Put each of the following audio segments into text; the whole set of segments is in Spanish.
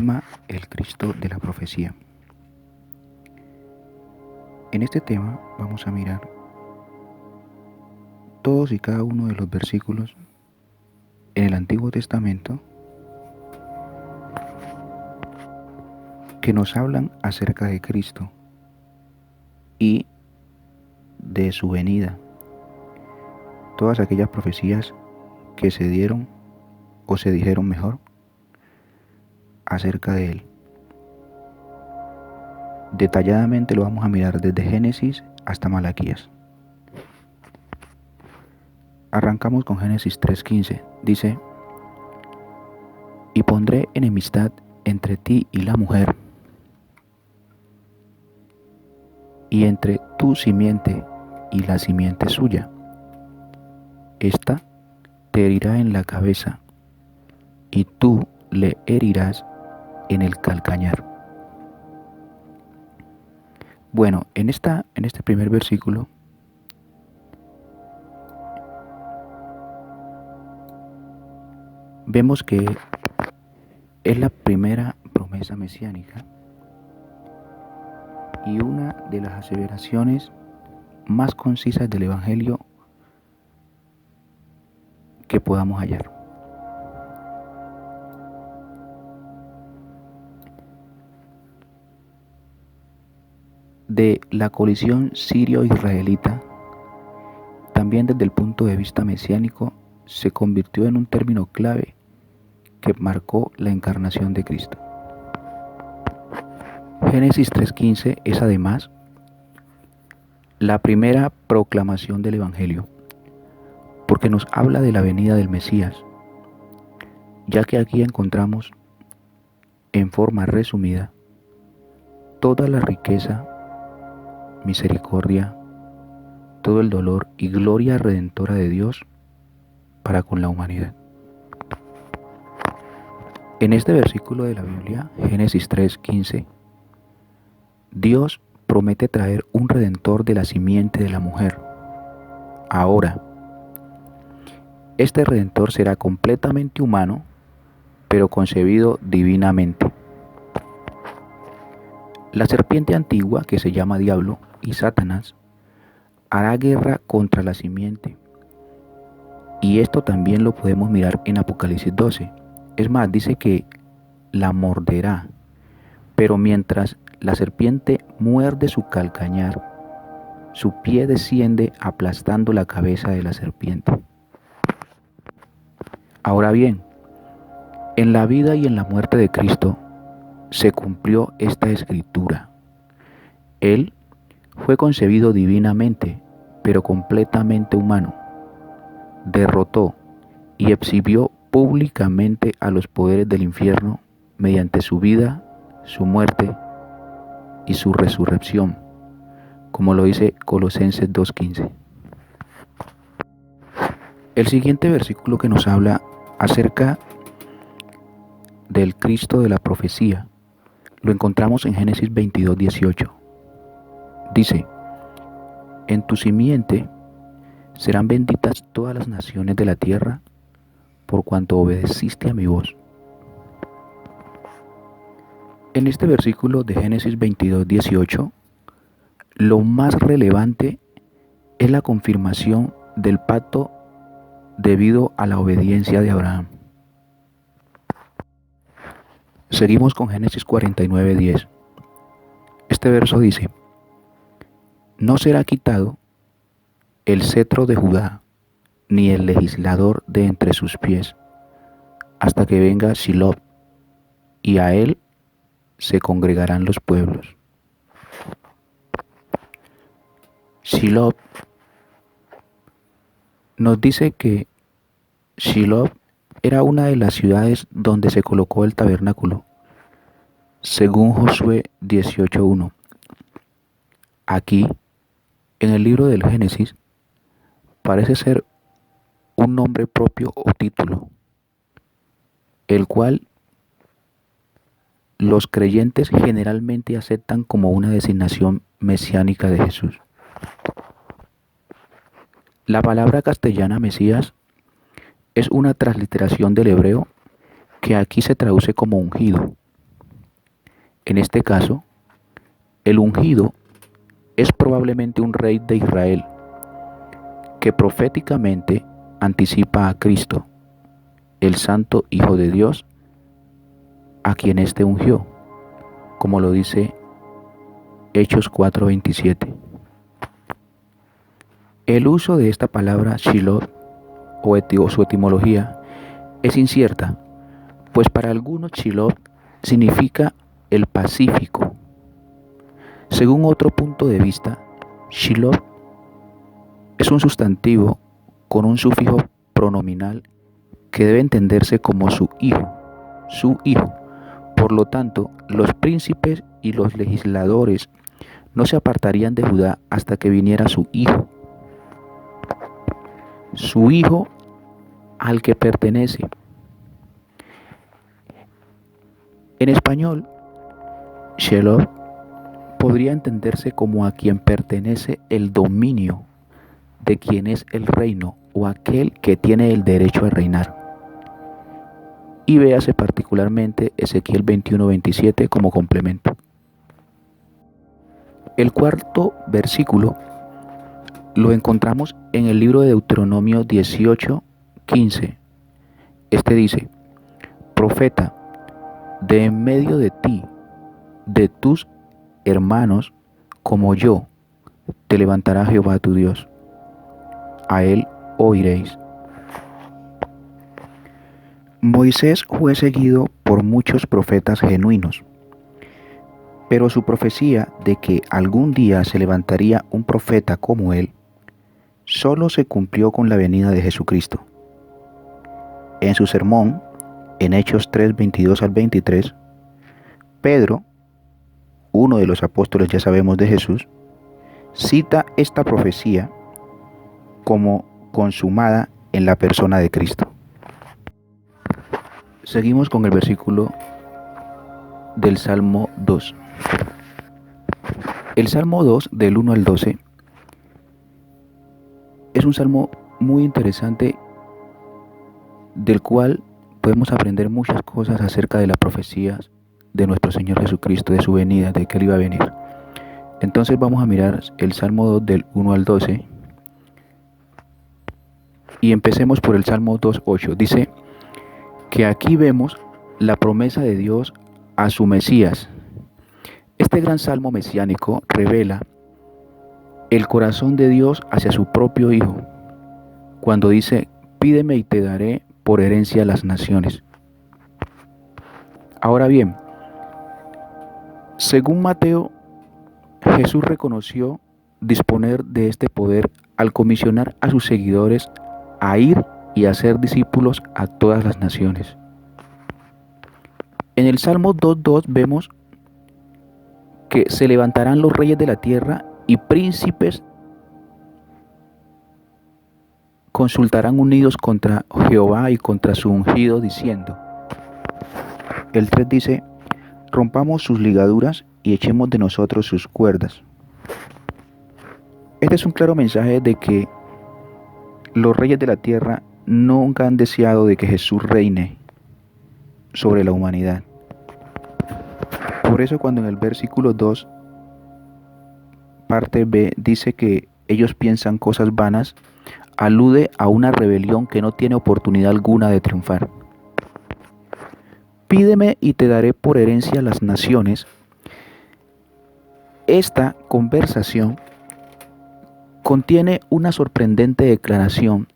Tema: el Cristo de la profecía. En este tema vamos a mirar todos y cada uno de los versículos en el Antiguo Testamento que nos hablan acerca de Cristo y de su venida. Todas aquellas profecías que se dieron o se dijeron mejor acerca de Él. Detalladamente lo vamos a mirar desde Génesis hasta Malaquías. Arrancamos con Génesis 3:15. Dice: y pondré enemistad entre ti y la mujer, y entre tu simiente y la simiente suya. Esta te herirá en la cabeza, y tú le herirás en el calcañar. Bueno, en este primer versículo vemos que es la primera promesa mesiánica y una de las aseveraciones más concisas del Evangelio que podamos hallar. De la colisión sirio-israelita, también desde el punto de vista mesiánico, se convirtió en un término clave que marcó la encarnación de Cristo. Génesis 3:15 es además la primera proclamación del Evangelio, porque nos habla de la venida del Mesías, ya que aquí encontramos, en forma resumida, toda la riqueza, misericordia, todo el dolor y gloria redentora de Dios para con la humanidad. En este versículo de la Biblia, Génesis 3:15, Dios promete traer un redentor de la simiente de la mujer. Ahora, este redentor será completamente humano, pero concebido divinamente. La serpiente antigua, que se llama Diablo y Satanás, hará guerra contra la simiente. Y esto también lo podemos mirar en Apocalipsis 12. Es más, dice que la morderá, pero mientras la serpiente muerde su calcañar, su pie desciende aplastando la cabeza de la serpiente. Ahora bien, en la vida y en la muerte de Cristo se cumplió esta escritura. Él fue concebido divinamente, pero completamente humano. Derrotó y exhibió públicamente a los poderes del infierno mediante su vida, su muerte y su resurrección, como lo dice Colosenses 2:15. El siguiente versículo que nos habla acerca del Cristo de la profecía lo encontramos en Génesis 22:18. Dice: en tu simiente serán benditas todas las naciones de la tierra, por cuanto obedeciste a mi voz. En este versículo de Génesis 22:18, lo más relevante es la confirmación del pacto debido a la obediencia de Abraham. Seguimos con Génesis 49:10. Este verso dice: no será quitado el cetro de Judá, ni el legislador de entre sus pies, hasta que venga Shiloh, y a él se congregarán los pueblos. Shiloh nos dice que Shiloh era una de las ciudades donde se colocó el tabernáculo, según Josué 18:1. Aquí, en el libro del Génesis, parece ser un nombre propio o título, el cual los creyentes generalmente aceptan como una designación mesiánica de Jesús. La palabra castellana Mesías es una transliteración del hebreo que aquí se traduce como ungido. En este caso, el ungido es probablemente un rey de Israel que proféticamente anticipa a Cristo, el Santo Hijo de Dios, a quien éste ungió, como lo dice Hechos 4:27. El uso de esta palabra Shiloh o su etimología es incierta, pues para algunos Shiloh significa el Pacífico. Según otro punto de vista, Shiloh es un sustantivo con un sufijo pronominal que debe entenderse como su hijo, su hijo. Por lo tanto, los príncipes y los legisladores no se apartarían de Judá hasta que viniera su hijo al que pertenece. En español, Sheloh podría entenderse como a quien pertenece el dominio, de quien es el reino o aquel que tiene el derecho a reinar. Y véase particularmente Ezequiel 21:27 como complemento. El cuarto versículo lo encontramos en el libro de Deuteronomio 18:15. Este dice: Profeta, de en medio de ti, de tus hermanos, como yo, te levantará Jehová tu Dios. A él oiréis. Moisés fue seguido por muchos profetas genuinos, pero su profecía de que algún día se levantaría un profeta como él, solo se cumplió con la venida de Jesucristo. En su sermón, en Hechos 3:22 al 23, Pedro, uno de los apóstoles ya sabemos de Jesús, cita esta profecía como consumada en la persona de Cristo. Seguimos con el versículo del Salmo 2. El Salmo 2, del 1 al 12, es un salmo muy interesante del cual podemos aprender muchas cosas acerca de las profecías de nuestro Señor Jesucristo, de su venida, de que Él iba a venir. Entonces vamos a mirar el Salmo 2 del 1 al 12 y empecemos por el Salmo 2:8. Dice que aquí vemos la promesa de Dios a su Mesías. Este gran salmo mesiánico revela el corazón de Dios hacia su propio Hijo, cuando dice: pídeme y te daré por herencia las naciones. Ahora bien, según Mateo, Jesús reconoció disponer de este poder al comisionar a sus seguidores a ir y hacer discípulos a todas las naciones. En el Salmo 2:2 vemos que se levantarán los reyes de la tierra y príncipes consultarán unidos contra Jehová y contra su ungido, diciendo. El 3 dice: rompamos sus ligaduras y echemos de nosotros sus cuerdas. Este es un claro mensaje de que los reyes de la tierra nunca han deseado de que Jesús reine sobre la humanidad. Por eso cuando en el versículo 2, parte B, dice que ellos piensan cosas vanas, alude a una rebelión que no tiene oportunidad alguna de triunfar. Pídeme y te daré por herencia las naciones. Esta conversación contiene una sorprendente declaración,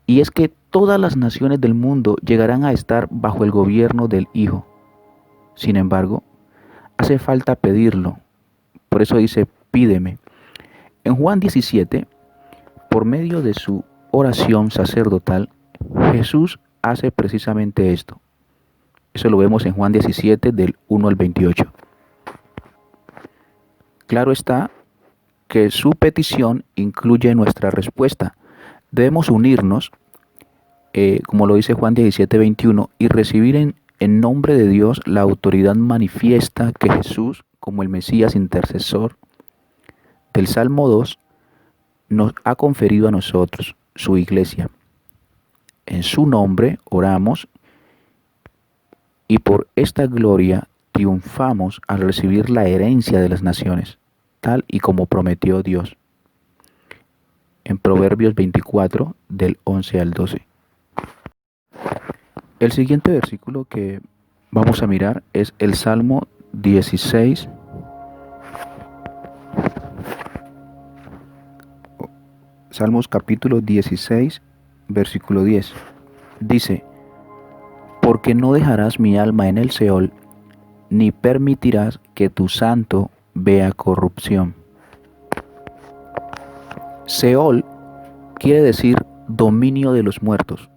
y es que todas las naciones del mundo llegarán a estar bajo el gobierno del Hijo. Sin embargo, hace falta pedirlo. Por eso dice: pídeme. En Juan 17, por medio de su oración sacerdotal, Jesús hace precisamente esto. Eso lo vemos en Juan 17, del 1 al 28. Claro está que su petición incluye nuestra respuesta. Debemos unirnos, como lo dice Juan 17:21, y recibir en nombre de Dios la autoridad manifiesta que Jesús, como el Mesías intercesor del Salmo 2, nos ha conferido a nosotros, su iglesia. En su nombre oramos, y por esta gloria triunfamos al recibir la herencia de las naciones, tal y como prometió Dios. En Proverbios 24, del 11 al 12. El siguiente versículo que vamos a mirar es el Salmo 16, Salmos capítulo 16, versículo 10. Dice: porque no dejarás mi alma en el Seol, ni permitirás que tu santo vea corrupción. Seol quiere decir dominio de los muertos.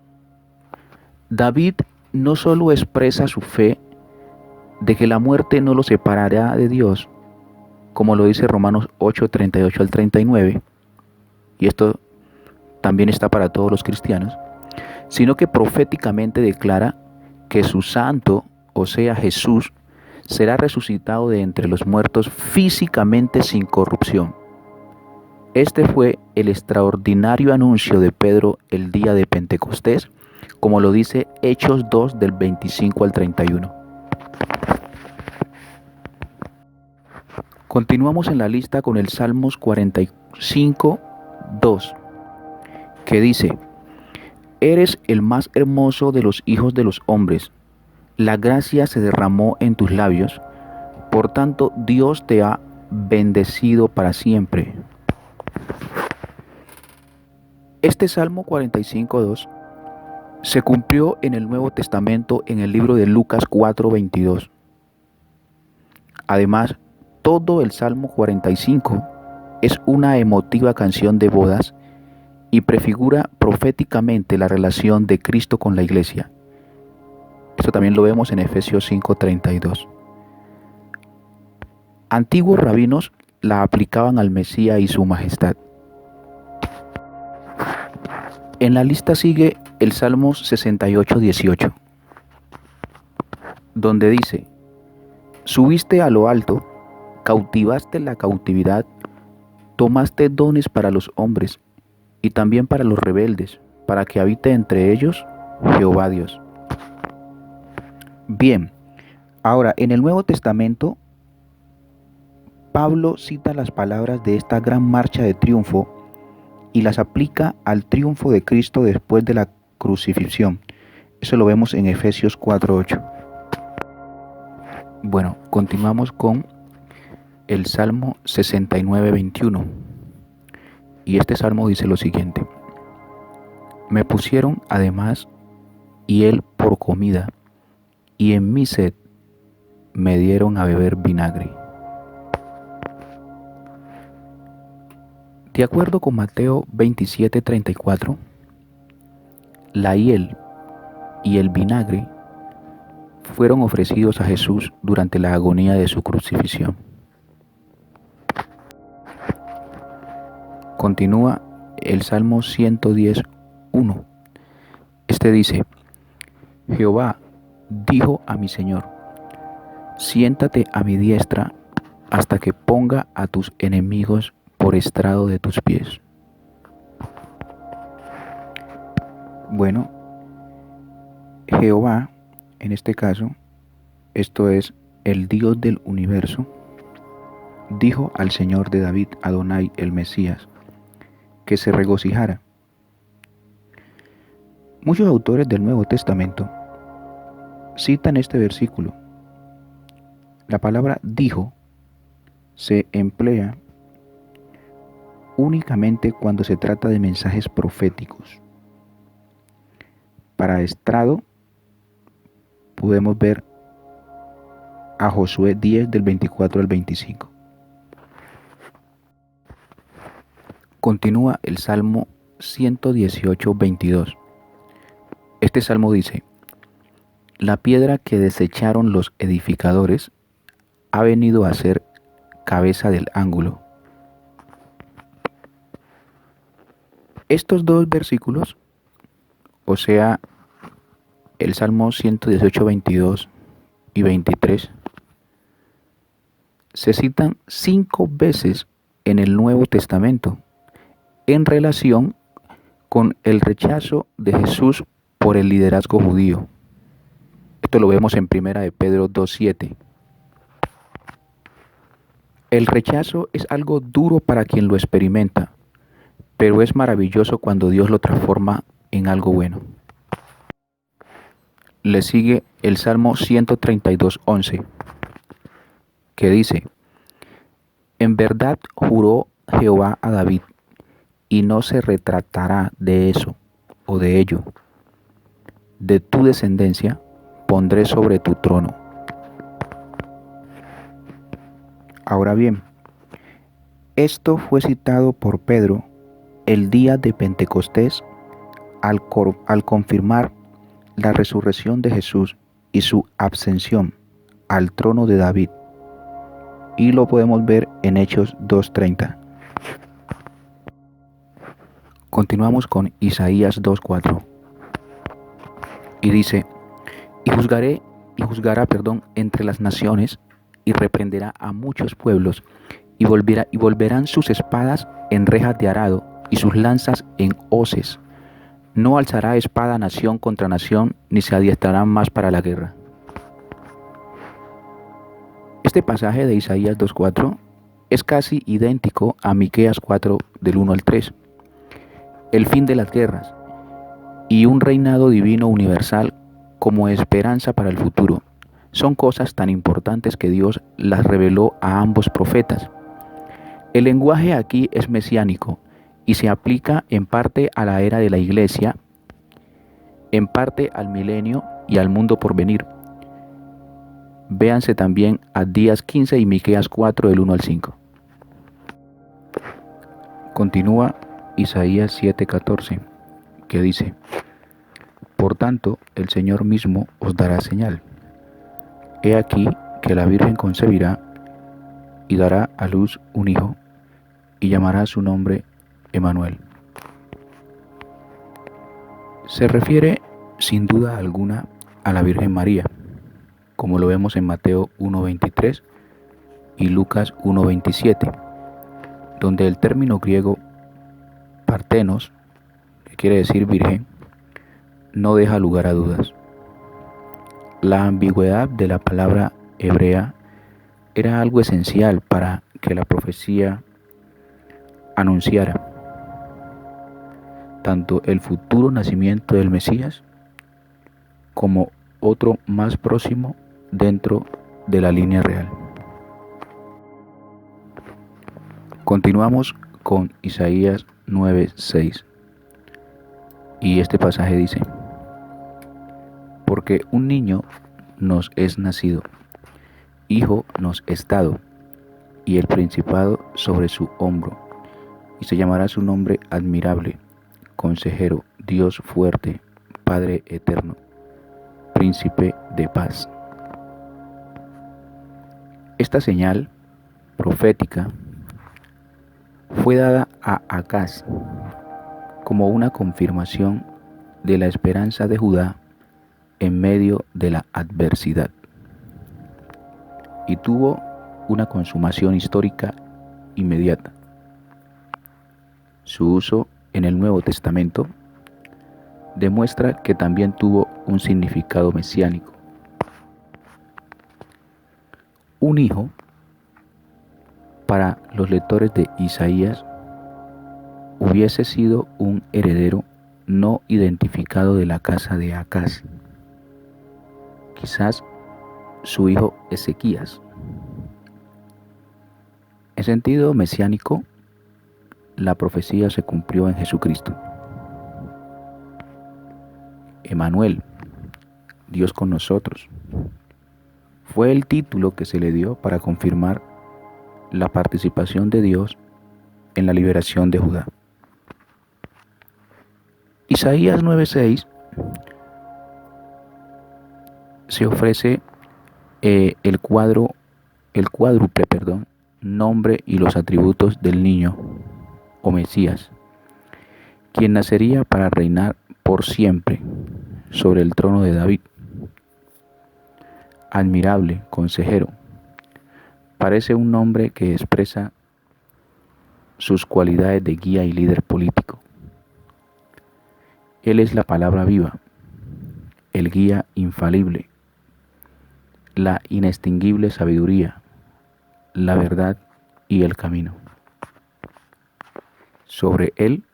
David no solo expresa su fe de que la muerte no lo separará de Dios, como lo dice Romanos 8, 38 al 39, y esto también está para todos los cristianos, sino que proféticamente declara que su santo, o sea Jesús, será resucitado de entre los muertos físicamente sin corrupción. Este fue el extraordinario anuncio de Pedro el día de Pentecostés, como lo dice Hechos 2 del 25 al 31. Continuamos en la lista con el Salmos 45, 2, que dice: eres el más hermoso de los hijos de los hombres, la gracia se derramó en tus labios, por tanto Dios te ha bendecido para siempre. Este Salmo 45:2 se cumplió en el Nuevo Testamento en el libro de Lucas 4:22. Además, todo el Salmo 45 es una emotiva canción de bodas y prefigura proféticamente la relación de Cristo con la iglesia. Esto también lo vemos en Efesios 5:32. Antiguos rabinos la aplicaban al Mesías y su majestad. En la lista sigue el Salmos 68:18, donde dice: subiste a lo alto, cautivaste la cautividad, tomaste dones para los hombres y también para los rebeldes, para que habite entre ellos Jehová Dios. Bien, ahora en el Nuevo Testamento, Pablo cita las palabras de esta gran marcha de triunfo y las aplica al triunfo de Cristo después de la crucifixión. Eso lo vemos en Efesios 4:8. Bueno, continuamos con el Salmo 69:21. Y este salmo dice lo siguiente: me pusieron además hiel por comida, y en mi sed me dieron a beber vinagre. De acuerdo con Mateo 27:34, la hiel y el vinagre fueron ofrecidos a Jesús durante la agonía de su crucifixión. Continúa el Salmo 110:1. Este dice: Jehová dijo a mi Señor: siéntate a mi diestra hasta que ponga a tus enemigos por estrado de tus pies. Bueno, Jehová, en este caso, esto es el Dios del universo, dijo al Señor de David, Adonai el Mesías, que se regocijara. Muchos autores del Nuevo Testamento citan este versículo. La palabra dijo se emplea únicamente cuando se trata de mensajes proféticos. Para estrado podemos ver a Josué 10 del 24 al 25. Continúa el Salmo 118:22. Este salmo dice: la piedra que desecharon los edificadores ha venido a ser cabeza del ángulo. Estos dos versículos, o sea, el Salmo 118:22 y 23, se citan 5 veces en el Nuevo Testamento en relación con el rechazo de Jesús por el liderazgo judío. Esto lo vemos en 1 de Pedro 2:7. El rechazo es algo duro para quien lo experimenta, pero es maravilloso cuando Dios lo transforma en algo bueno. Le sigue el Salmo 132:11, que dice: En verdad juró Jehová a David, y no se retratará de eso o de ello. De tu descendencia pondré sobre tu trono. Ahora bien, esto fue citado por Pedro el día de Pentecostés al confirmar la resurrección de Jesús y su ascensión al trono de David. Y lo podemos ver en Hechos 2:30. Continuamos con Isaías 2:4. Y dice: Y juzgará, entre las naciones, y reprenderá a muchos pueblos, y volverán sus espadas en rejas de arado, y sus lanzas en hoces. No alzará espada nación contra nación, ni se adiestrarán más para la guerra. Este pasaje de Isaías 2:4 es casi idéntico a Miqueas 4 del 1 al 3. El fin de las guerras y un reinado divino universal como esperanza para el futuro son cosas tan importantes que Dios las reveló a ambos profetas. El lenguaje aquí es mesiánico y se aplica en parte a la era de la Iglesia, en parte al milenio y al mundo por venir. Véanse también Abdías 15 y Miqueas 4 del 1 al 5. Continúa Isaías 7:14, que dice: Por tanto, el Señor mismo os dará señal. He aquí que la Virgen concebirá y dará a luz un hijo, y llamará su nombre Emmanuel. Se refiere sin duda alguna a la Virgen María, como lo vemos en Mateo 1:23 y Lucas 1:27, donde el término griego partenos, que quiere decir virgen, no deja lugar a dudas. La ambigüedad de la palabra hebrea era algo esencial para que la profecía anunciara tanto el futuro nacimiento del Mesías como otro más próximo dentro de la línea real. Continuamos con Isaías 9:6, y este pasaje dice: Porque un niño nos es nacido, hijo nos es dado, y el principado sobre su hombro, y se llamará su nombre admirable, Consejero, Dios fuerte, Padre eterno, Príncipe de paz. Esta señal profética fue dada a Acaz como una confirmación de la esperanza de Judá en medio de la adversidad, y tuvo una consumación histórica inmediata. Su uso en el Nuevo Testamento demuestra que también tuvo un significado mesiánico. Un hijo, para los lectores de Isaías, hubiese sido un heredero no identificado de la casa de Acaz, quizás su hijo Ezequías. En sentido mesiánico, la profecía se cumplió en Jesucristo. Emmanuel, Dios con nosotros, fue el título que se le dio para confirmar la participación de Dios en la liberación de Judá. Isaías 9:6 se ofrece el cuádruple nombre y los atributos del niño o Mesías, quien nacería para reinar por siempre sobre el trono de David. Admirable, consejero, parece un nombre que expresa sus cualidades de guía y líder político. Él es la palabra viva, el guía infalible, la inextinguible sabiduría, la verdad y el camino. Sobre él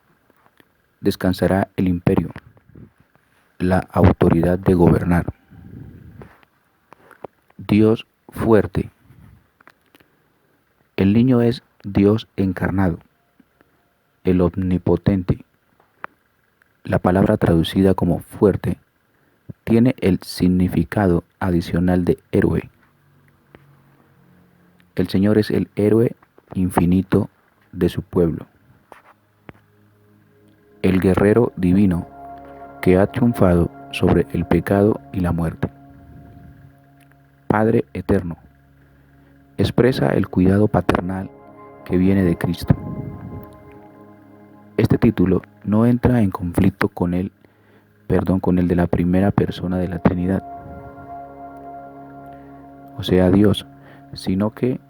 descansará el imperio, la autoridad de gobernar. Dios fuerte. El niño es Dios encarnado, el omnipotente. La palabra traducida como fuerte tiene el significado adicional de héroe. El Señor es el héroe infinito de su pueblo, el guerrero divino que ha triunfado sobre el pecado y la muerte. Padre eterno, expresa el cuidado paternal que viene de Cristo. Este título no entra en conflicto con el de la primera persona de la Trinidad, o sea, Dios, sino que,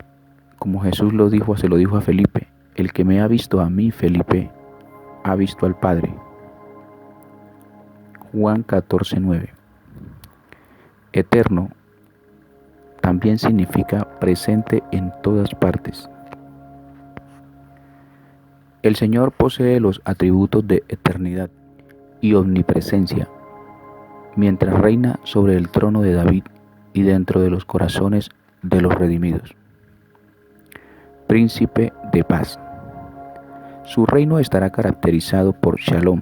como Jesús se lo dijo a Felipe, el que me ha visto a mí, Felipe, ha visto al Padre. Juan 14:9. Eterno también significa presente en todas partes. El Señor posee los atributos de eternidad y omnipresencia, mientras reina sobre el trono de David y dentro de los corazones de los redimidos. Príncipe de paz. Su reino estará caracterizado por Shalom,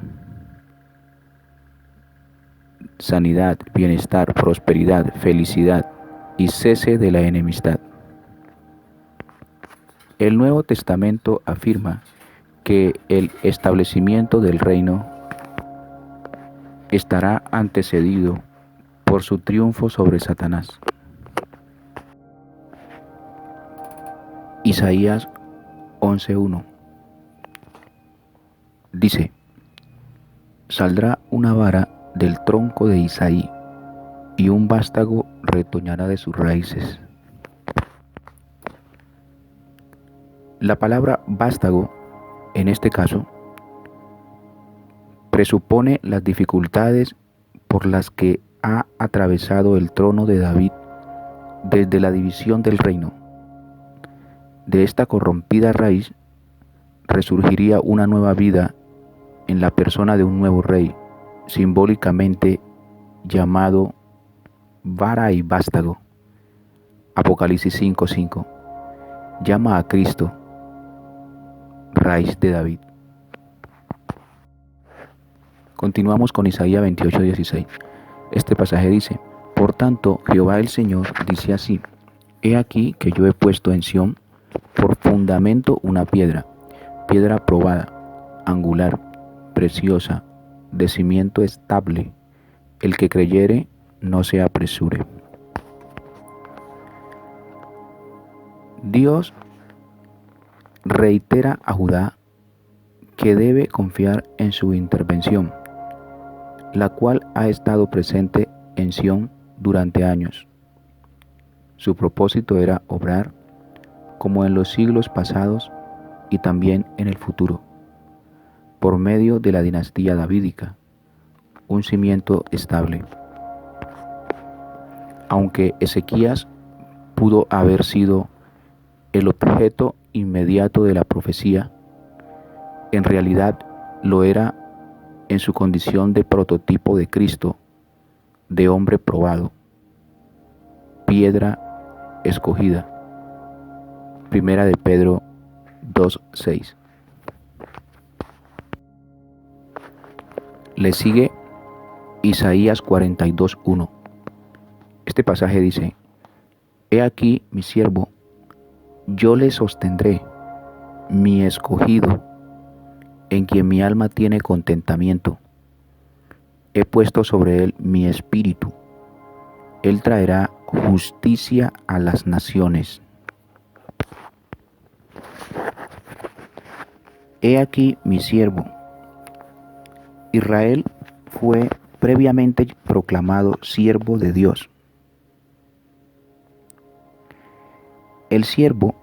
sanidad, bienestar, prosperidad, felicidad y cese de la enemistad. El Nuevo Testamento afirma que el establecimiento del reino estará antecedido por su triunfo sobre Satanás. Isaías 11:1 dice: saldrá una vara del tronco de Isaí y un vástago retoñará de sus raíces. La palabra vástago, en este caso, presupone las dificultades por las que ha atravesado el trono de David desde la división del reino. De esta corrompida raíz resurgiría una nueva vida en la persona de un nuevo rey, simbólicamente llamado vara y vástago. Apocalipsis 5:5 llama a Cristo raíz de David. Continuamos con Isaías 28:16. Este pasaje dice: por tanto, Jehová el Señor dice así: he aquí que yo he puesto en Sión por fundamento una piedra probada, angular, preciosa, de cimiento estable. El que creyere, no se apresure. Dios reitera a Judá que debe confiar en su intervención, la cual ha estado presente en Sión durante años. Su propósito era obrar como en los siglos pasados y también en el futuro, por medio de la dinastía davídica, un cimiento estable. Aunque Ezequías pudo haber sido el objeto inmediato de la profecía, en realidad lo era en su condición de prototipo de Cristo, de hombre probado, piedra escogida. Primera de Pedro 2:6. Le sigue Isaías 42:1. Este pasaje dice: he aquí mi siervo, yo le sostendré, mi escogido, en quien mi alma tiene contentamiento. He puesto sobre él mi espíritu. Él traerá justicia a las naciones. He aquí mi siervo. Israel fue previamente proclamado siervo de Dios. El siervo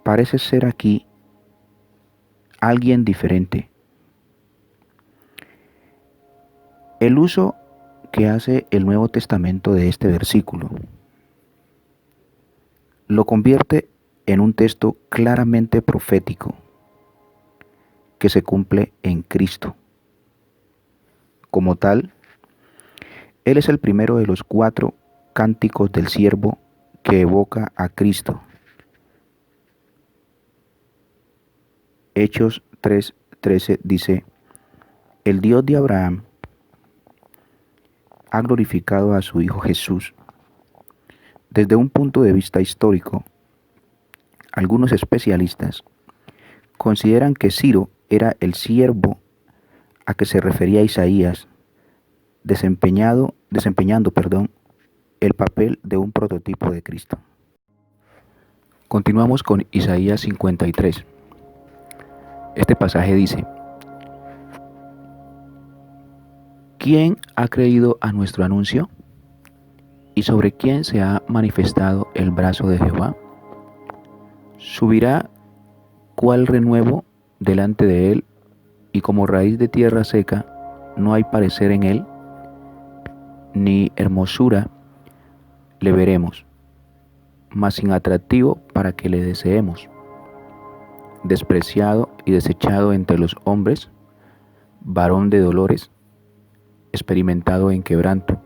parece ser aquí alguien diferente. El uso que hace el Nuevo Testamento de este versículo lo convierte en un texto claramente profético que se cumple en Cristo. Como tal, Él es el primero de los 4 cánticos del siervo que evoca a Cristo. Hechos 3:13 dice: el Dios de Abraham ha glorificado a su Hijo Jesús. Desde un punto de vista histórico, algunos especialistas consideran que Ciro era el siervo a que se refería Isaías, desempeñando el papel de un prototipo de Cristo. Continuamos con Isaías 53. Este pasaje dice: ¿quién ha creído a nuestro anuncio? ¿Y sobre quién se ha manifestado el brazo de Jehová? Subirá cual renuevo delante de él, y como raíz de tierra seca, no hay parecer en él, ni hermosura le veremos, mas sin atractivo para que le deseemos. Despreciado y desechado entre los hombres, varón de dolores, experimentado en quebranto.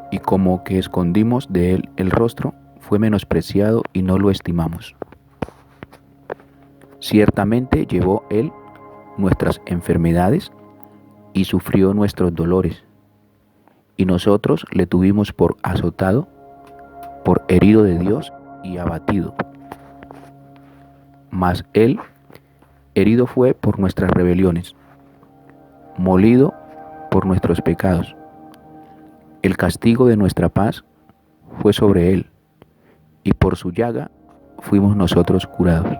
Y como que escondimos de él el rostro, fue menospreciado y no lo estimamos. Ciertamente llevó él nuestras enfermedades y sufrió nuestros dolores, y nosotros le tuvimos por azotado, por herido de Dios y abatido. Mas él herido fue por nuestras rebeliones, molido por nuestros pecados. El castigo de nuestra paz fue sobre él, y por su llaga fuimos nosotros curados.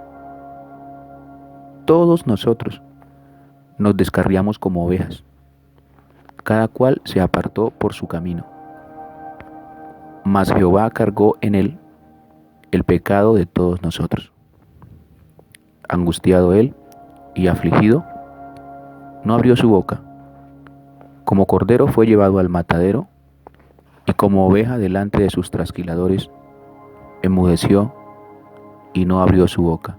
Todos nosotros nos descarriamos como ovejas, cada cual se apartó por su camino. Mas Jehová cargó en él el pecado de todos nosotros. Angustiado él y afligido, no abrió su boca. Como cordero fue llevado al matadero, y como oveja delante de sus trasquiladores, enmudeció y no abrió su boca.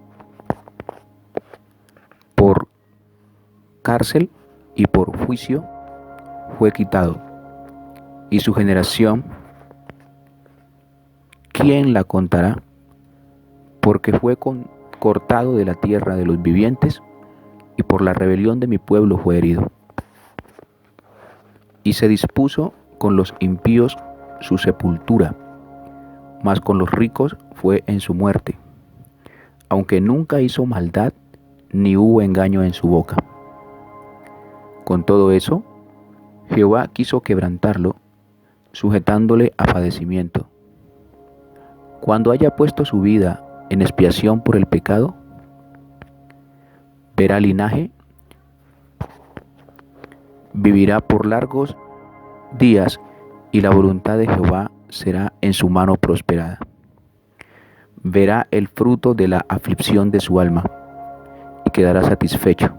Por cárcel y por juicio fue quitado, y su generación, ¿quién la contará? Porque fue cortado de la tierra de los vivientes, y por la rebelión de mi pueblo fue herido. Y se dispuso con los impíos su sepultura, mas con los ricos fue en su muerte, aunque nunca hizo maldad, ni hubo engaño en su boca. Con todo eso, Jehová quiso quebrantarlo, sujetándole a padecimiento. Cuando haya puesto su vida en expiación por el pecado, verá linaje, vivirá por largos días, y la voluntad de Jehová será en su mano prosperada. Verá el fruto de la aflicción de su alma, y quedará satisfecho.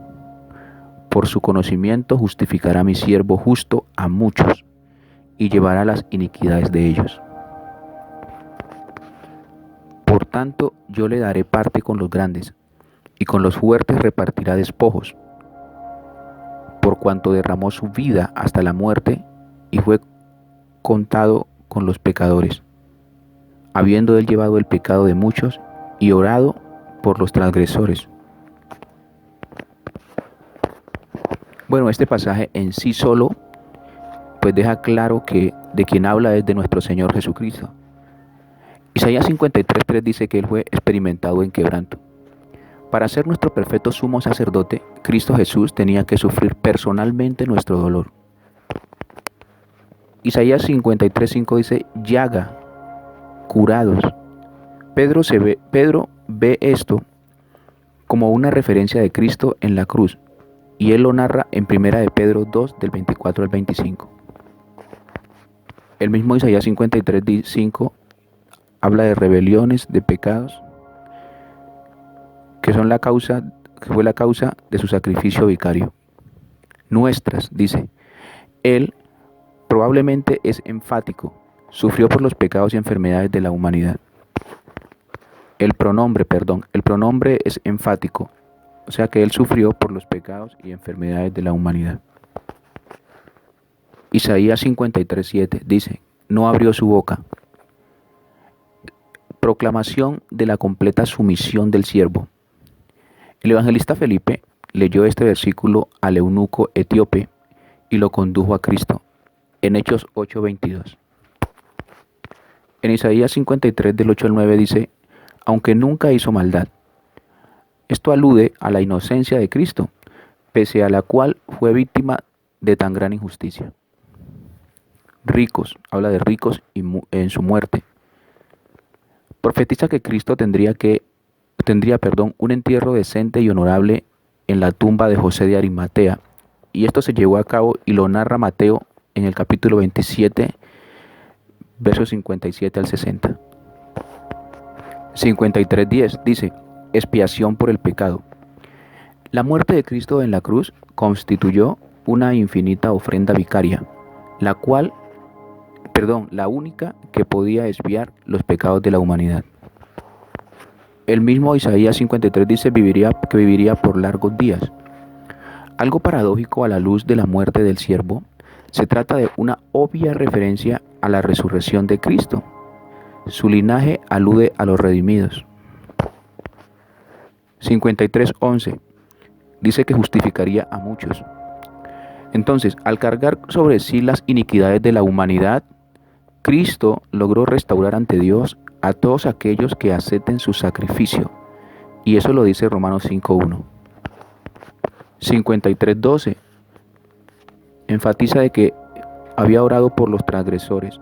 Por su conocimiento justificará mi siervo justo a muchos, y llevará las iniquidades de ellos. Por tanto, yo le daré parte con los grandes, y con los fuertes repartirá despojos. Por cuanto derramó su vida hasta la muerte, y fue contado con los pecadores, habiendo él llevado el pecado de muchos, y orado por los transgresores. Bueno, este pasaje en sí solo pues deja claro que de quien habla es de nuestro Señor Jesucristo. Isaías 53:3 dice que él fue experimentado en quebranto. Para ser nuestro perfecto sumo sacerdote, Cristo Jesús tenía que sufrir personalmente nuestro dolor. Isaías 53:5 dice: llaga, curados. Pedro ve esto como una referencia de Cristo en la cruz, y él lo narra en 1 de Pedro 2, del 24 al 25. El mismo Isaías 53:5 habla de rebeliones, de pecados, que fue la causa de su sacrificio vicario. Nuestras, dice. Él probablemente es enfático, sufrió por los pecados y enfermedades de la humanidad. el pronombre es enfático, o sea que Él sufrió por los pecados y enfermedades de la humanidad. Isaías 53:7 dice, no abrió su boca. Proclamación de la completa sumisión del siervo. El evangelista Felipe leyó este versículo al eunuco etíope y lo condujo a Cristo en Hechos 8:22. En Isaías 53 del 8 al 9 dice, aunque nunca hizo maldad. Esto alude a la inocencia de Cristo, pese a la cual fue víctima de tan gran injusticia. Ricos, habla de ricos en su muerte. Profetiza que Cristo tendría un entierro decente y honorable en la tumba de José de Arimatea, y esto se llevó a cabo y lo narra Mateo en el capítulo 27, versos 57 al 60. 53:10 dice, expiación por el pecado. La muerte de Cristo en la cruz constituyó una infinita ofrenda vicaria, la única que podía expiar los pecados de la humanidad. El mismo Isaías 53 dice que viviría por largos días. Algo paradójico a la luz de la muerte del siervo, se trata de una obvia referencia a la resurrección de Cristo. Su linaje alude a los redimidos. 53:11 dice que justificaría a muchos. Entonces, al cargar sobre sí las iniquidades de la humanidad, Cristo logró restaurar ante Dios a todos aquellos que acepten su sacrificio. Y eso lo dice Romanos 5:1. 53:12 enfatiza de que había orado por los transgresores.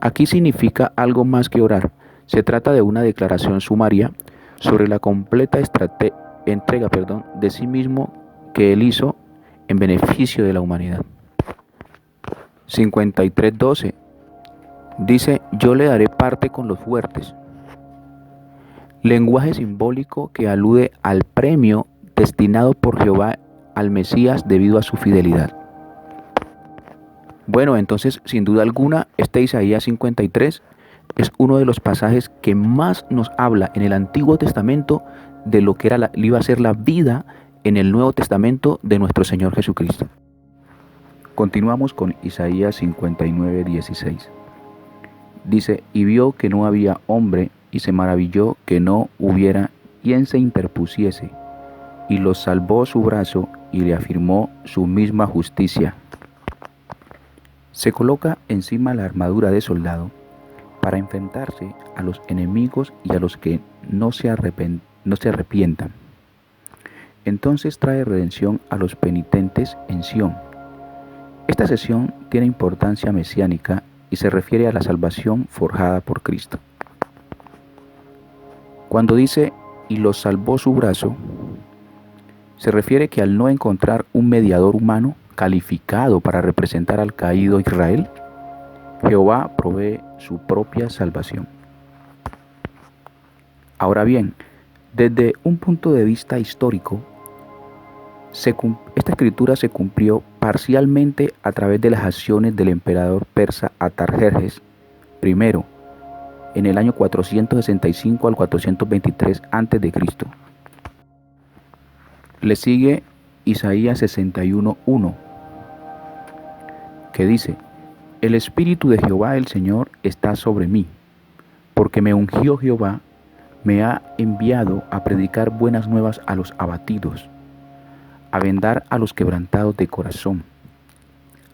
Aquí significa algo más que orar. Se trata de una declaración sumaria sobre la completa entrega de sí mismo que Él hizo en beneficio de la humanidad. 53:12 dice, yo le daré parte con los fuertes. Lenguaje simbólico que alude al premio destinado por Jehová al Mesías debido a su fidelidad. Bueno, entonces, sin duda alguna, este Isaías 53 es uno de los pasajes que más nos habla en el Antiguo Testamento de lo que iba a ser la vida en el Nuevo Testamento de nuestro Señor Jesucristo. Continuamos con Isaías 59:16. Dice, y vio que no había hombre, y se maravilló que no hubiera quien se interpusiese, y los salvó su brazo, y le afirmó su misma justicia. Se coloca encima la armadura de soldado para enfrentarse a los enemigos y a los que no se arrepientan. Entonces trae redención a los penitentes en Sión. Esta sesión tiene importancia mesiánica y se refiere a la salvación forjada por Cristo. Cuando dice, y los salvó su brazo, se refiere que al no encontrar un mediador humano calificado para representar al caído Israel, Jehová provee su propia salvación. Ahora bien, desde un punto de vista histórico, esta escritura se cumplió parcialmente a través de las acciones del emperador persa Artajerjes I, en el año 465 al 423 a.C. Le sigue Isaías 61:1, que dice, el Espíritu de Jehová el Señor está sobre mí, porque me ungió Jehová, me ha enviado a predicar buenas nuevas a los abatidos, a vendar a los quebrantados de corazón,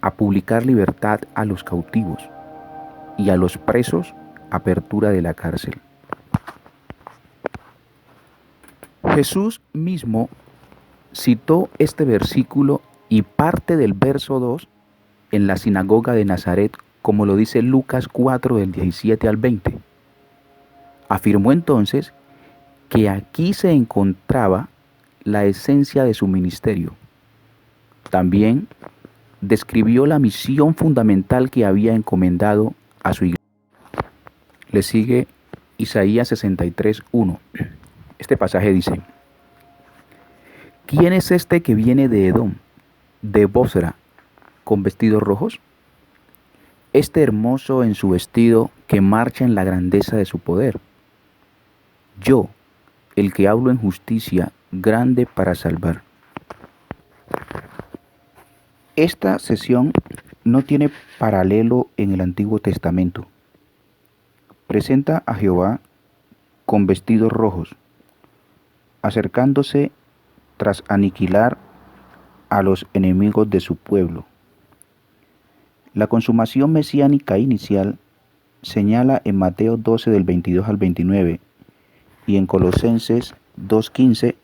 a publicar libertad a los cautivos y a los presos apertura de la cárcel. Jesús mismo citó este versículo y parte del verso 2 en la sinagoga de Nazaret, como lo dice Lucas 4 del 17 al 20. Afirmó entonces que aquí se encontraba la esencia de su ministerio. También describió la misión fundamental que había encomendado a su iglesia. Le sigue Isaías 63:1. Este pasaje dice, ¿quién es este que viene de Edom, de Bósra, con vestidos rojos? Este hermoso en su vestido que marcha en la grandeza de su poder. yo, el que hablo en justicia, grande para salvar. Esta sesión no tiene paralelo en el Antiguo Testamento. Presenta a Jehová con vestidos rojos, acercándose tras aniquilar a los enemigos de su pueblo. La consumación mesiánica inicial señala en Mateo 12 del 22 al 29 y en Colosenses 2:15.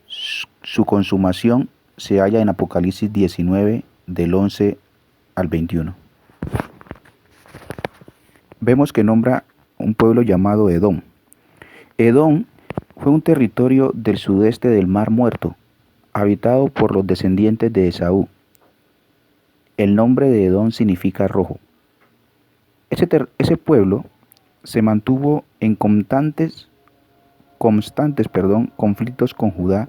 Su consumación se halla en Apocalipsis 19 del 11 al 21. Vemos que nombra un pueblo llamado Edom. Edom fue un territorio del sudeste del Mar Muerto, habitado por los descendientes de Esaú. El nombre de Edom significa rojo. Ese pueblo se mantuvo en constantes conflictos con Judá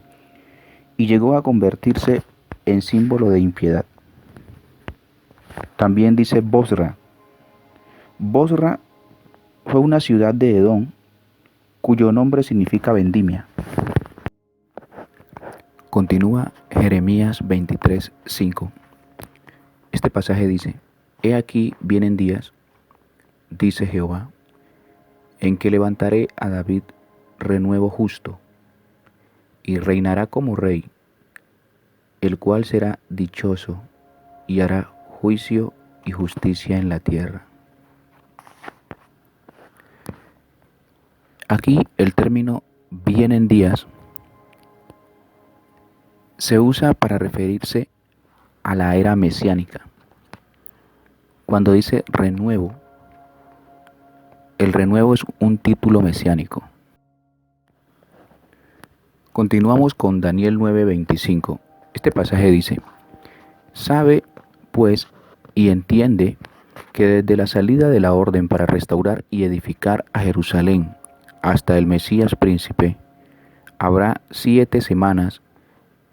y llegó a convertirse en símbolo de impiedad. También dice Bosra. Bosra fue una ciudad de Edom cuyo nombre significa vendimia. Continúa Jeremías 23:5. Este pasaje dice: He aquí vienen días, dice Jehová, en que levantaré a David renuevo justo, y reinará como rey, el cual será dichoso y hará juicio y justicia en la tierra. Aquí el término vienen días se usa para referirse a la era mesiánica. Cuando dice renuevo, el renuevo es un título mesiánico. Continuamos con Daniel 9:25. Este pasaje dice: Sabe, pues, y entiende que desde la salida de la orden para restaurar y edificar a Jerusalén hasta el Mesías príncipe, habrá 7 semanas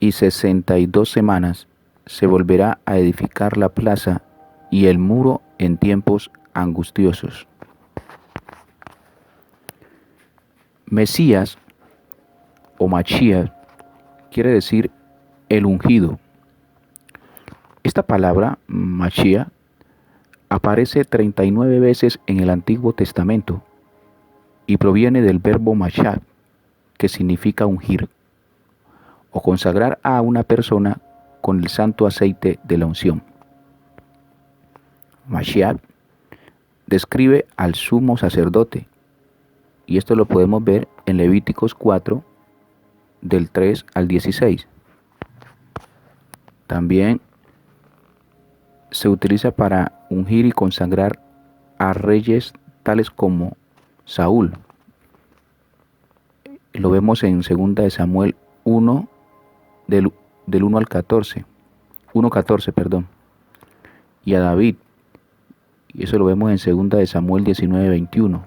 y 62 semanas se volverá a edificar la plaza y el muro en tiempos angustiosos. Mesías o Mashiach quiere decir el ungido. Esta palabra, Mashiach, aparece 39 veces en el Antiguo Testamento y proviene del verbo mashah, que significa ungir o consagrar a una persona con el santo aceite de la unción. Mashiach describe al sumo sacerdote, y esto lo podemos ver en Levíticos 4, del 3 al 16. También se utiliza para ungir y consagrar a reyes tales como Saúl. Lo vemos en 2 de Samuel 1, del 1 al 14. 1:14, perdón. Y a David. Y eso lo vemos en 2 de Samuel 19:21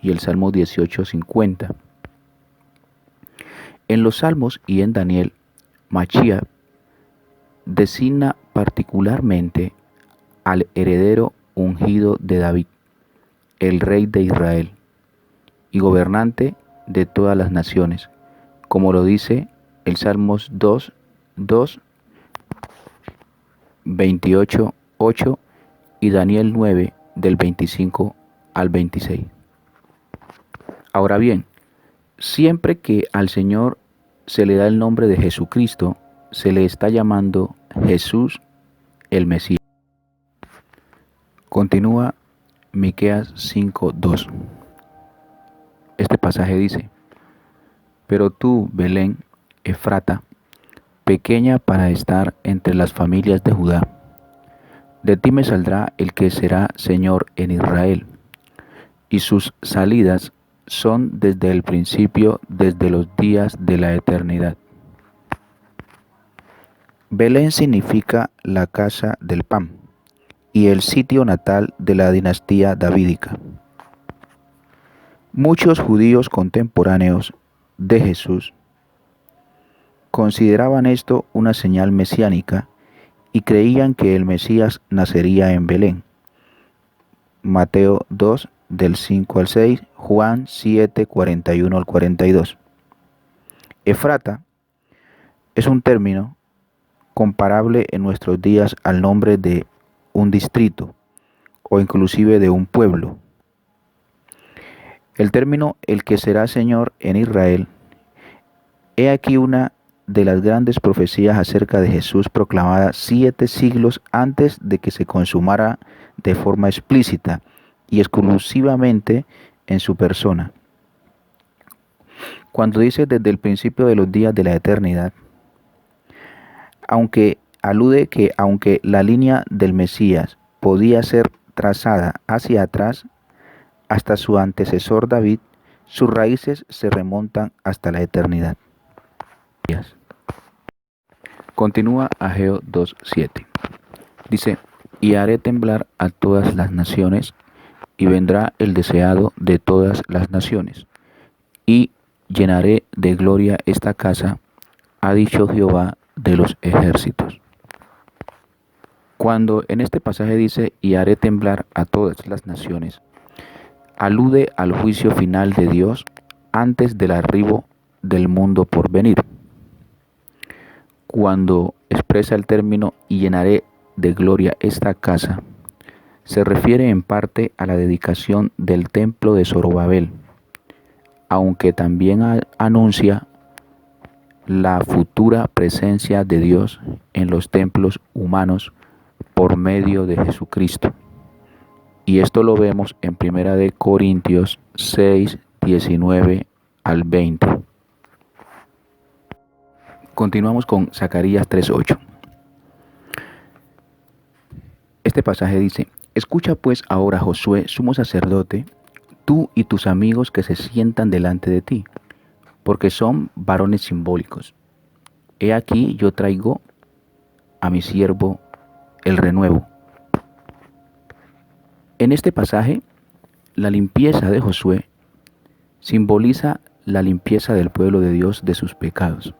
y el Salmo 18:50. En los Salmos y en Daniel, Mashiach designa particularmente al heredero ungido de David, el rey de Israel y gobernante de todas las naciones, como lo dice el Salmos 2, 28:8 y Daniel 9, del 25 al 26. Ahora bien, siempre que al Señor se le da el nombre de Jesucristo, se le está llamando Jesús el Mesías. Continúa Miqueas 5:2. Este pasaje dice: Pero tú, Belén, Efrata, pequeña para estar entre las familias de Judá, de ti me saldrá el que será Señor en Israel, y sus salidas son desde el principio, desde los días de la eternidad. Belén significa la casa del pan y el sitio natal de la dinastía davídica. Muchos judíos contemporáneos de Jesús consideraban esto una señal mesiánica y creían que el Mesías nacería en Belén. Mateo 2, del 5 al 6, Juan 7, 41 al 42. Efrata es un término comparable en nuestros días al nombre de un distrito o inclusive de un pueblo. El término el que será Señor en Israel, he aquí una de las grandes profecías acerca de Jesús proclamada 7 siglos antes de que se consumara de forma explícita y exclusivamente en su persona. Cuando dice desde el principio de los días de la eternidad, aunque alude que aunque la línea del Mesías podía ser trazada hacia atrás, hasta su antecesor David, sus raíces se remontan hasta la eternidad. Continúa Ageo 2:7. Dice, y haré temblar a todas las naciones, y vendrá el deseado de todas las naciones, y llenaré de gloria esta casa, ha dicho Jehová de los ejércitos. Cuando en este pasaje dice, y haré temblar a todas las naciones, alude al juicio final de Dios antes del arribo del mundo por venir. Cuando expresa el término y llenaré de gloria esta casa, se refiere en parte a la dedicación del templo de Zorobabel, aunque también anuncia la futura presencia de Dios en los templos humanos por medio de Jesucristo. Y esto lo vemos en 1 Corintios 6, 19 al 20. Continuamos con Zacarías 3:8. Este pasaje dice, escucha pues ahora, Josué, sumo sacerdote, tú y tus amigos que se sientan delante de ti, porque son varones simbólicos. He aquí yo traigo a mi siervo el renuevo. En este pasaje, la limpieza de Josué simboliza la limpieza del pueblo de Dios de sus pecados.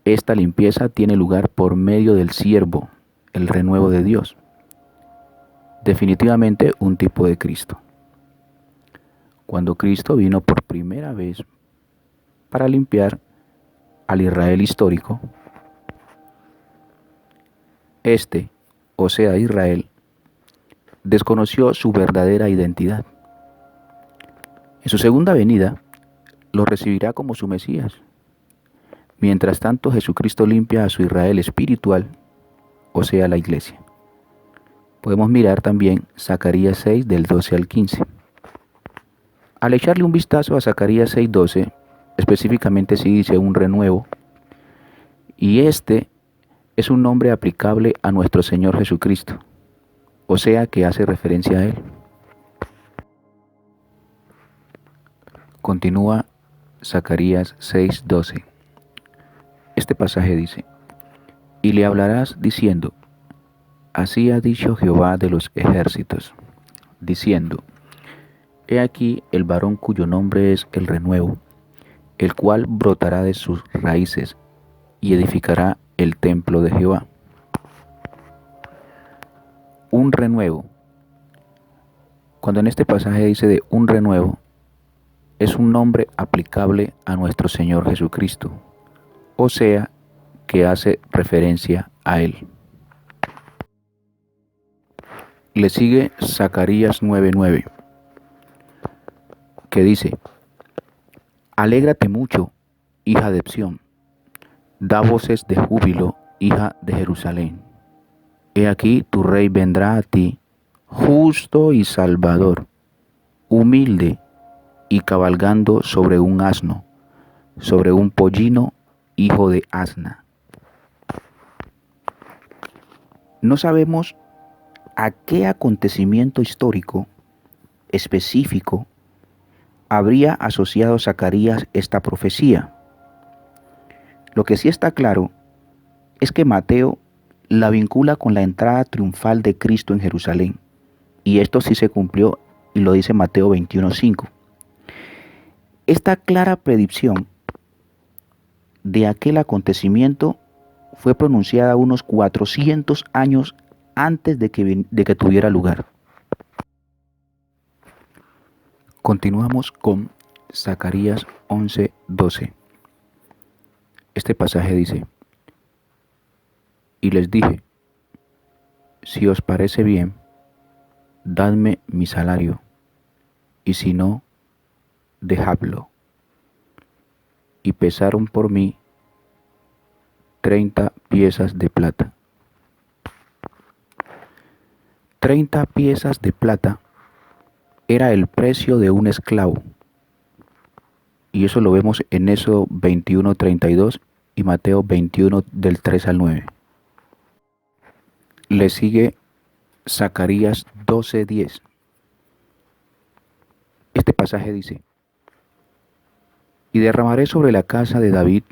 Esta limpieza tiene lugar por medio del siervo, el renuevo de Dios. Definitivamente un tipo de Cristo. Cuando Cristo vino por primera vez para limpiar al Israel histórico, o sea Israel, desconoció su verdadera identidad. En su segunda venida, lo recibirá como su Mesías. Mientras tanto, Jesucristo limpia a su Israel espiritual, o sea, la iglesia. Podemos mirar también Zacarías 6 del 12 al 15. Al echarle un vistazo a Zacarías 6:12, específicamente sí dice un renuevo, y este es un nombre aplicable a nuestro Señor Jesucristo, o sea que hace referencia a Él. Continúa Zacarías 6:12. Este pasaje dice, y le hablarás diciendo, así ha dicho Jehová de los ejércitos, diciendo, he aquí el varón cuyo nombre es el renuevo, el cual brotará de sus raíces y edificará el templo de Jehová. Un renuevo. Cuando en este pasaje dice de un renuevo, es un nombre aplicable a nuestro Señor Jesucristo, o sea, que hace referencia a Él. Le sigue Zacarías 9:9, que dice, alégrate mucho, hija de Sión, da voces de júbilo, hija de Jerusalén. He aquí tu rey vendrá a ti, justo y salvador, humilde y cabalgando sobre un asno, sobre un pollino, hijo de asna. No sabemos a qué acontecimiento histórico específico habría asociado Zacarías esta profecía. Lo que sí está claro es que Mateo la vincula con la entrada triunfal de Cristo en Jerusalén, y esto sí se cumplió y lo dice Mateo 21:5. Esta clara predicción de aquel acontecimiento fue pronunciada unos 400 años antes de que tuviera lugar. Continuamos con Zacarías 11:12. Este pasaje dice: Y les dije, si os parece bien, dadme mi salario, y si no, dejadlo. Y pesaron por mí 30 piezas de plata. 30 piezas de plata era el precio de un esclavo. Y eso lo vemos en Éxodo 21:32 y Mateo 21 del 3 al 9. Le sigue Zacarías 12:10. Este pasaje dice: Y derramaré sobre la casa de David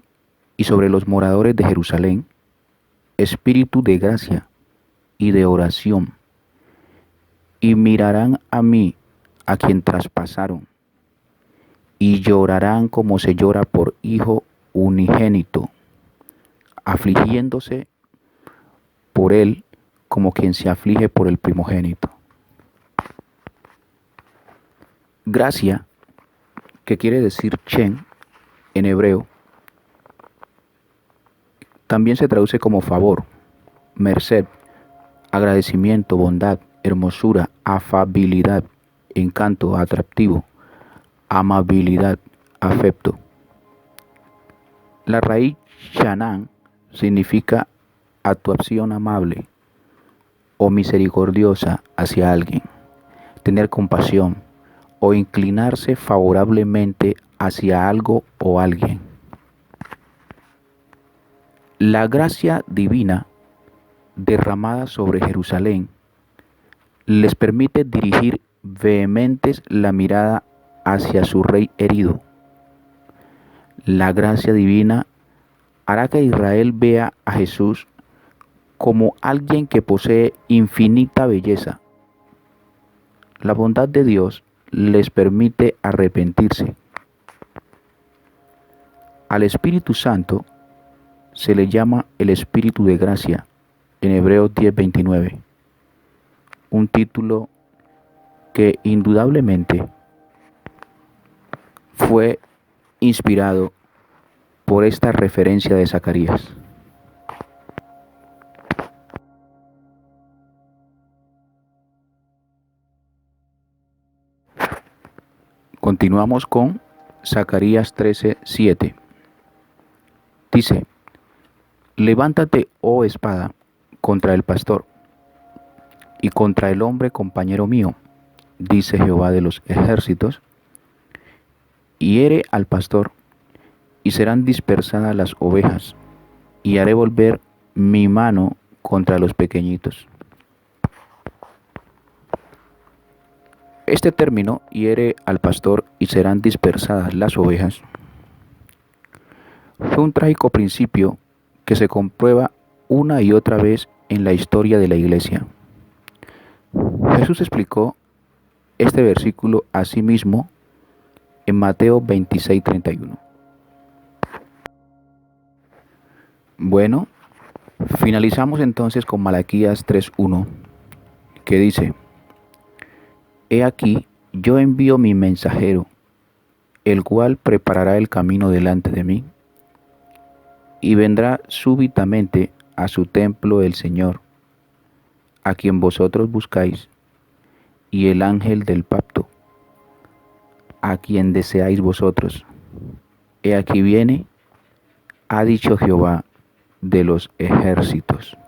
y sobre los moradores de Jerusalén espíritu de gracia y de oración, y mirarán a mí, a quien traspasaron, y llorarán como se llora por hijo unigénito, afligiéndose por él como quien se aflige por el primogénito. Gracia, que quiere decir chen en hebreo, también se traduce como favor, merced, agradecimiento, bondad, hermosura, afabilidad, encanto, atractivo, amabilidad, afecto. La raíz shanán significa actuación amable o misericordiosa hacia alguien, tener compasión o inclinarse favorablemente hacia algo o alguien. La gracia divina derramada sobre Jerusalén les permite dirigir vehementes la mirada hacia su rey herido. La gracia divina hará que Israel vea a Jesús como alguien que posee infinita belleza. La bondad de Dios les permite arrepentirse. Al Espíritu Santo se le llama el Espíritu de Gracia en Hebreos 10:29, un título que indudablemente fue inspirado por esta referencia de Zacarías. Continuamos con Zacarías 13:7. Dice: Levántate, oh espada, contra el pastor y contra el hombre compañero mío, dice Jehová de los ejércitos, y hiere al pastor, y serán dispersadas las ovejas, y haré volver mi mano contra los pequeñitos. Este término, hiere al pastor y serán dispersadas las ovejas, fue un trágico principio que se comprueba una y otra vez en la historia de la iglesia. Jesús explicó este versículo a sí mismo en Mateo 26:31. Bueno, finalizamos entonces con Malaquías 3:1, que dice: He aquí, yo envío mi mensajero, el cual preparará el camino delante de mí, y vendrá súbitamente a su templo el Señor, a quien vosotros buscáis, y el ángel del pacto, a quien deseáis vosotros. He aquí viene, ha dicho Jehová de los ejércitos.